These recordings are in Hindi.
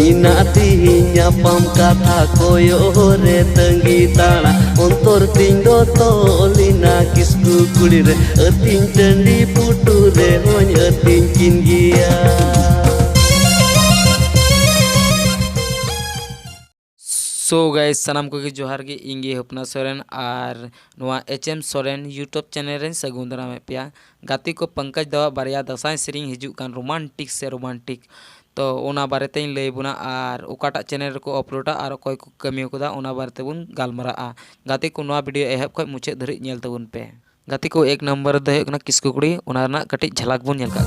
Minati nyapam kata koyo re tenggi tanah ontor tindo tolina kisku kulire etin tendi puture hony etin kingia. So guys sanam ko ki johar ge inge hopna soren ar noa HM Soren YouTube channel ren sagundra me pya gati ko Pankaj Dawa barya dasai sering hijuk kan romantic se romantic तो ओना बारे तें लय बुना आर ओकाटा चैनल को अपलोडा आर कोई को कमी कोदा ओना बारे तेबुन गालमरा गाते को नवा वीडियो एहब खय मुचे धरि नेल तबुन पे गाते को एक नंबर दे हुयना किसको कुड़ी ओना ना कटि झलक बुन नेल का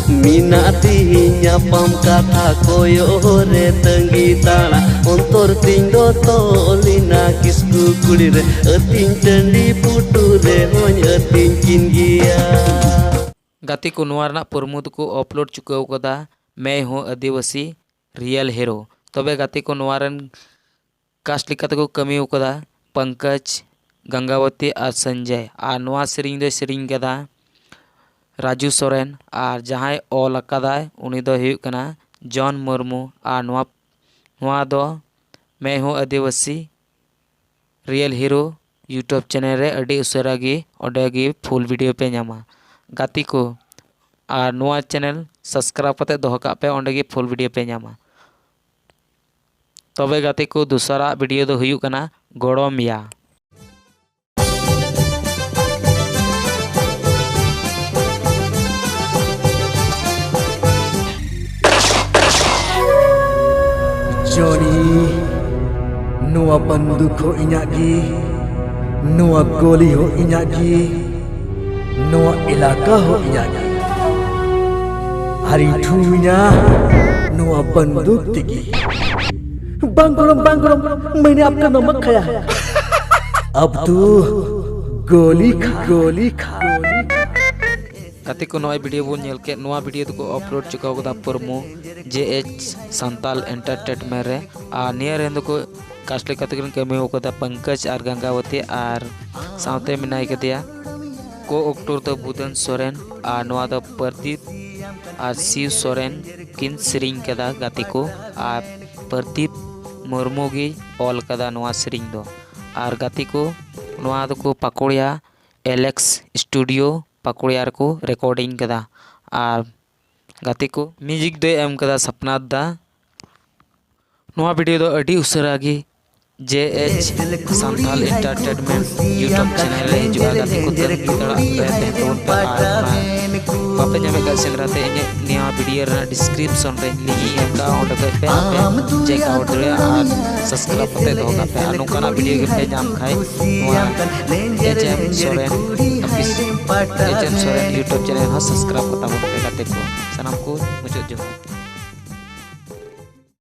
Minati nyapam kata koyo re tenggi tanah ontor tindo tolina kisku kulire etin tendi puture hony etin kingia. गाती को नवारना प्रमोद को अपलोड चुकाव कदा मैं हूँ आदिवासी रियल हीरो तबे गाती को नवारन कास्ट लिखा को कमी कदा पंकज गंगावती और संजय और नवा सेरिंग दे सेरिंग कदा राजू सोरेन और जहां ऑल कदाय उनी दो हुई कना जॉन मुर्मू और नवा दो मैं हूँ आदिवासी रियल हीरो यूट्यूब चैनल रे अडी उसरा गी ओडे गी फुल वीडियो पे नामा गाती को और नवा चैनल सब्सक्राइब करते दोह का पे ओंडे गी फुल वीडियो पे नामा तबे गाती को दूसरा वीडियो दो हुई कना गोड़ोमिया Johnny Noa banduk ho inyagi Noa goli ho inyagi Noa ilaka ho inyagi Hari thunya Noa banduk tigi Bang Golom मैंने आपका नमक खाया है अब तू गोली खा गाती को नवा वीडियो बोल नेल के नवा वीडियो तो को अपलोड चुका होगा परमो JH संताल एंटरटेनमेंट रे आ नियर हेंद को कास्ट लेका तकन कमी होगा पंकज और गंगावती और साउते मिनाई कदिया को अक्टोर तो बुदन सोरेन और नवा द प्रदीप और शिव सोरेन किन सिरिंग कदा गाती को और प्रदीप मुर्मू गी ऑल कदा नवा सिरिंग दो और गाती को नवा द को पकोड़िया एलेक्स स्टूडियो पकोड़ियार को रिकॉर्डिंग कदा और गाती को म्यूजिक दो एम कदा सपना दा नवा वीडियो दो अडी उसरा गी JH Santhal entertainment YouTube channel रे हिजुआ गाती को तन गिदड़ा रहते तो उन पर बापे ᱧᱟᱢᱮ ᱠᱟᱜ ᱥᱮᱸᱫᱽᱨᱟᱛᱮ ᱤᱧᱟᱹᱜ ᱱᱤᱭᱟᱹ ᱵᱷᱤᱰᱤᱭᱳ ᱨᱮᱱᱟᱜ ᱰᱤᱥᱠᱨᱤᱯᱥᱚᱱ ᱨᱮ ᱞᱤᱝᱠ ᱤᱧ ᱮᱢ ᱠᱟᱜᱼᱟ ᱚᱸᱰᱮ ᱠᱷᱚᱡ ᱯᱮ ᱟᱯᱮ ᱪᱮᱠ ᱟᱣᱩᱴ ᱫᱟᱲᱮᱭᱟᱜᱼᱟ ᱟᱨ ᱥᱟᱵᱥᱠᱨᱟᱭᱤᱵ ᱠᱟᱛᱮ ᱫᱚᱦᱚ ᱠᱟᱜ ᱯᱮ ᱟᱨ ᱱᱚᱝᱠᱟᱱᱟᱜ ᱵᱷᱤᱰᱤᱭᱳ ᱜᱮᱯᱮ ᱧᱟᱢ ᱠᱷᱟᱡ ᱱᱚᱣᱟ HM Soren यूट्यूब चैनल ᱦᱚᱸ ᱥᱟᱵᱥᱠᱨᱟᱭᱤᱵ ᱠᱟᱛᱟ ᱵᱚᱱ ᱯᱮ ᱜᱟᱛᱮ ᱠᱚ ᱥᱟᱱᱟᱢ ᱠᱚ ᱢᱩᱪᱟᱹᱫ ᱡᱚᱦᱟᱨ